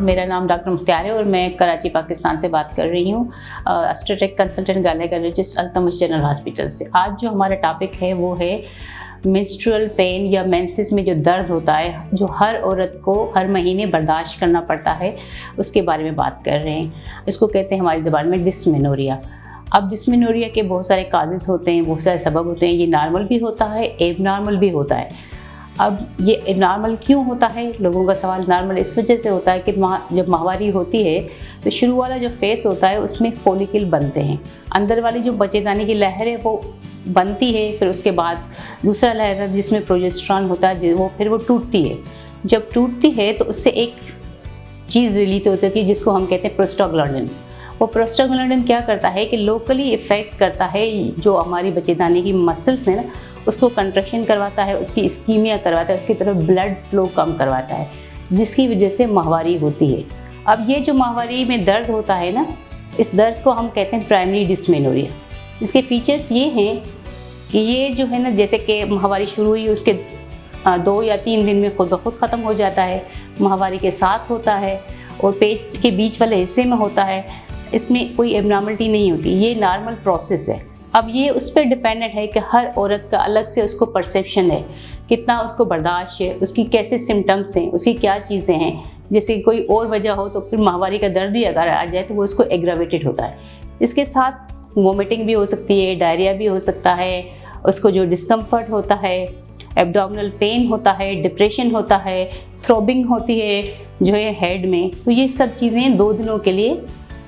मेरा नाम डॉक्टर मुख्तियार है और मैं कराची पाकिस्तान से बात कर रही हूँ, obstetric consultant gynaecologist Altamash general hospital से। आज जो हमारा टॉपिक है वो है मेंस्ट्रुअल पेन या मेंसेस में जो दर्द होता है, जो हर औरत को हर महीने बर्दाश्त करना पड़ता है, उसके बारे में बात कर रहे हैं। इसको कहते हैं हमारी ज़बान में डिस्मेनोरिया। अब डिस्मेनोरिया के बहुत सारे काजेज़ होते हैं, बहुत सारे सबब होते हैं। ये नॉर्मल भी होता है, एबनॉर्मल भी होता है। अब ये एबनॉर्मल क्यों होता है? लोगों का सवाल नॉर्मल इस वजह से होता है कि जब माहवारी होती है तो शुरू वाला जो फेस होता है उसमें फॉलिकल बनते हैं, अंदर वाली जो बच्चेदानी की लहर है वो बनती है। फिर उसके बाद दूसरा लहर है जिसमें प्रोजेस्टेरॉन होता है, वो टूटती है। जब टूटती है तो उससे एक चीज़ रिलीज होती है जिसको हम कहते हैं प्रोस्टाग्लैंडिन। वो प्रोस्टाग्लैंडिन क्या करता है कि लोकली इफ़ेक्ट करता है जो हमारी बच्चेदानी की मसल्स हैं ना, उसको कंट्रैक्शन करवाता है, उसकी इस्कीमिया करवाता है, उसकी तरफ ब्लड फ्लो कम करवाता है, जिसकी वजह से माहवारी होती है। अब ये जो माहवारी में दर्द होता है ना, इस दर्द को हम कहते हैं प्राइमरी डिस्मेनोरिया। इसके फीचर्स ये हैं कि ये जो है ना, जैसे कि माहवारी शुरू हुई उसके 2 या 3 दिन में खुद ब खुद ख़त्म हो जाता है। माहवारी के साथ होता है और पेट के बीच वाले हिस्से में होता है। इसमें कोई एबनॉर्मलिटी नहीं होती, ये नॉर्मल प्रोसेस है। अब ये उस पर डिपेंडेंट है कि हर औरत का अलग से उसको परसेप्शन है, कितना उसको बर्दाश्त है, उसकी कैसे सिम्टम्स हैं, उसकी क्या चीज़ें हैं। जैसे कोई और वजह हो तो फिर माहवारी का दर्द भी अगर आ जाए तो वो उसको एग्रावेटेड होता है। इसके साथ वोमिटिंग भी हो सकती है, डायरिया भी हो सकता है, उसको जो डिस्कम्फर्ट होता है, एब्डोमिनल पेन होता है, डिप्रेशन होता है, थ्रोबिंग होती है जो है हेड में। तो ये सब चीज़ें 2 दिनों के लिए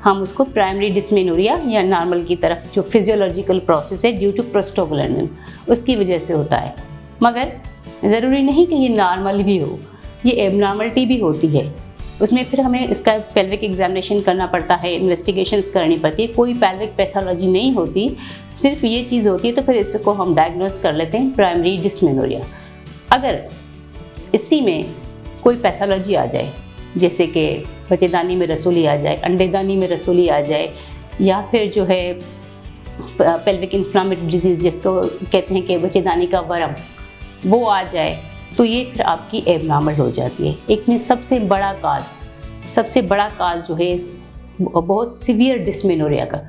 हम उसको प्राइमरी डिस्मेनोरिया या नॉर्मल की तरफ जो फिजियोलॉजिकल प्रोसेस है ड्यू टू प्रोस्टाग्लैंडिन उसकी वजह से होता है। मगर ज़रूरी नहीं कि ये नॉर्मल भी हो, ये एबनॉर्मलिटी भी होती है। उसमें फिर हमें इसका पेल्विक एग्जामिनेशन करना पड़ता है, इन्वेस्टिगेशंस करनी पड़ती है। कोई पेल्विक पैथोलॉजी नहीं होती, सिर्फ ये चीज़ होती है, तो फिर इसको हम डायग्नोस कर लेते हैं प्राइमरी डिस्मेनोरिया। अगर इसी में कोई पैथोलॉजी आ जाए, जैसे कि बच्चेदानी में रसूली आ जाए, अंडेदानी में रसूली आ जाए, या फिर जो है पेल्विक इन्फ्लामेटरी डिजीज़ जिसको कहते हैं कि बच्चेदानी का वर्म, वो आ जाए, तो ये फिर आपकी एबनॉर्मल हो जाती है। एक में सबसे बड़ा काज जो है बहुत सीवियर डिस्मेनोरिया का,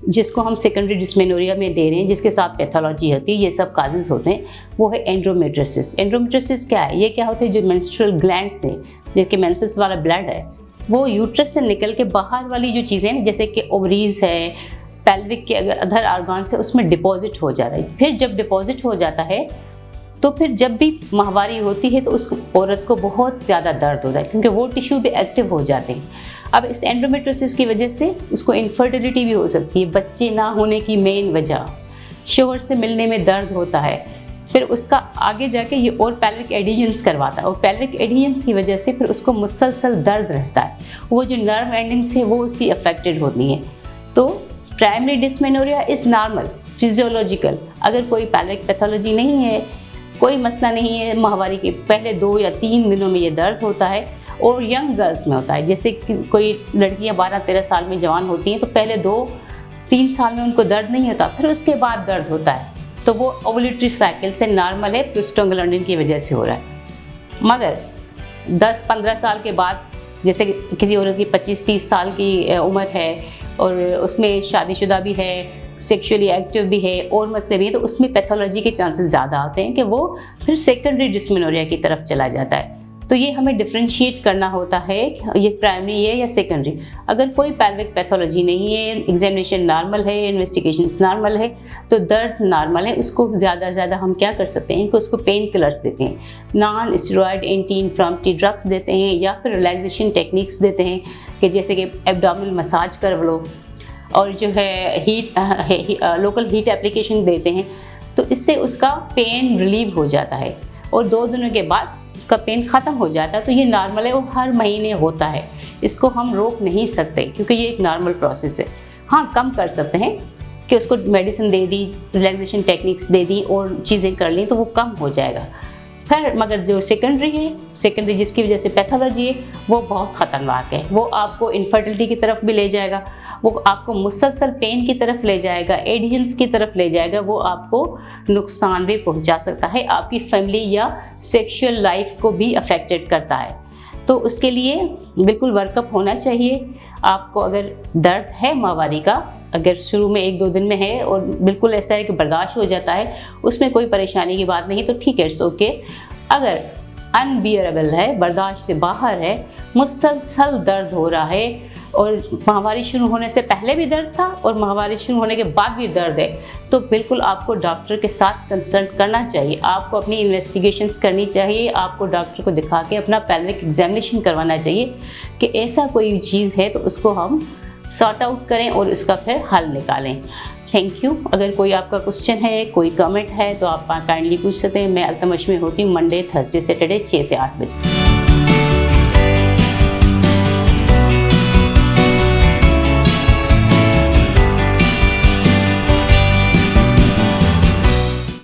जिसको हम सेकेंडरी डिस्मेनोरिया में दे रहे हैं, जिसके साथ पैथोलॉजी होती है, ये सब काजेज़ होते हैं, वो है एंड्रोमेट्रियोसिस। एंड्रोमेट्रियोसिस क्या है? ये क्या होता है, जो मेंस्ट्रुअल ग्लैंड्स हैं, जिसके मेंसेस वाला ब्लड है, वो यूट्रस से निकल के बाहर वाली जो चीज़ें हैं, जैसे कि ओवरीज है, पेल्विक के अगर अदर ऑर्गन से, उसमें डिपॉजिट हो जाता है। फिर जब डिपॉजिट हो जाता है तो फिर जब भी माहवारी होती है तो उस औरत को बहुत ज़्यादा दर्द होता है, क्योंकि वो टिश्यू भी एक्टिव हो जाते हैं। अब इस एंड्रोमेट्रियोसिस की वजह से उसको इनफर्टिलिटी भी हो सकती है। बच्चे ना होने की मेन वजह, शोहर से मिलने में दर्द होता है, फिर उसका आगे जाके ये और पेल्विक एडिशंस करवाता है, और पेल्विक एडिशंस की वजह से फिर उसको मुसलसल दर्द रहता है। वो जो नर्व एंडिंग्स है वो उसकी अफेक्टेड होती हैं। तो primary dysmenorrhea is normal, physiological. अगर कोई पेल्विक पैथोलॉजी नहीं है, कोई मसला नहीं है, माहवारी के पहले 2 या 3 दिनों में ये दर्द होता है, और यंग गर्ल्स में होता है। जैसे कि कोई लड़कियां 12-13 साल में जवान होती हैं तो पहले 2-3 साल में उनको दर्द नहीं होता, फिर उसके बाद दर्द होता है, तो वो ओवुलेटरी साइकिल से नॉर्मल है, प्रोस्टाग्लैंडिन की वजह से हो रहा है। मगर 10-15 साल के बाद, जैसे किसी औरत की 25-30 साल की उम्र है और उसमें शादीशुदा भी है, सेक्सुअली एक्टिव भी है, और मसले भी हैं, तो उसमें पैथोलॉजी के चांसेस ज़्यादा होते हैं कि वो फिर सेकेंडरी डिस्मेनोरिया की तरफ चला जाता है। तो ये हमें डिफ्रेंशिएट करना होता है कि ये प्राइमरी है या सेकेंडरी। अगर कोई पेल्विक पैथोलॉजी नहीं है, एग्जामिनेशन नॉर्मल है, इन्वेस्टिगेशंस नॉर्मल है, तो दर्द नॉर्मल है, उसको ज़्यादा से ज़्यादा हम क्या कर सकते हैं कि उसको पेन किलर्स देते हैं, non steroid anti inflammatory drugs देते हैं, या फिर रिलैक्सेशन टेक्निक्स देते हैं कि जैसे कि एब्डोमिनल मसाज कर लो, और जो है लोकल हीट एप्लीकेशन देते हैं। तो इससे उसका पेन रिलीव हो जाता है और 2 दिनों के बाद उसका पेन ख़त्म हो जाता है। तो ये नॉर्मल है, वो हर महीने होता है, इसको हम रोक नहीं सकते क्योंकि ये एक नॉर्मल प्रोसेस है। हाँ, कम कर सकते हैं कि उसको मेडिसिन दे दी, रिलैक्सेशन टेक्निक्स दे दी और चीज़ें कर ली तो वो कम हो जाएगा। फिर मगर जो सेकेंडरी जिसकी वजह से पैथोलॉजी है, वो बहुत ख़तरनाक है। वो आपको इनफर्टिलिटी की तरफ भी ले जाएगा, वो आपको मुसलसल पेन की तरफ ले जाएगा, एडिशंस की तरफ ले जाएगा, वो आपको नुकसान भी पहुंचा सकता है, आपकी फैमिली या सेक्सुअल लाइफ को भी अफेक्टेड करता है। तो उसके लिए बिल्कुल वर्कअप होना चाहिए। आपको अगर दर्द है माहवारी का, अगर शुरू में 1-2 दिन में है और बिल्कुल ऐसा है कि बर्दाश्त हो जाता है, उसमें कोई परेशानी की बात नहीं, तो ठीक है, इट्स ओके। अगर अनबियरेबल है, बर्दाश्त से बाहर है, मुसलसल दर्द हो रहा है और माहवारी शुरू होने से पहले भी दर्द था और माहवारी शुरू होने के बाद भी दर्द है, तो बिल्कुल आपको डॉक्टर के साथ कंसल्ट करना चाहिए। आपको अपनी इन्वेस्टिगेशंस करनी चाहिए, आपको डॉक्टर को दिखा के अपना पेल्विक एग्जामिनेशन करवाना चाहिए कि ऐसा कोई चीज़ है तो उसको हम सॉर्ट आउट करें और उसका फिर हल निकालें। Thank you. अगर कोई आपका क्वेश्चन है, कोई कमेंट है तो आप काइंडली पूछ सकते हैं। मैं अल्तमश में होती हूँ मंडे, थर्सडे, सैटरडे 6 से 8 बजे।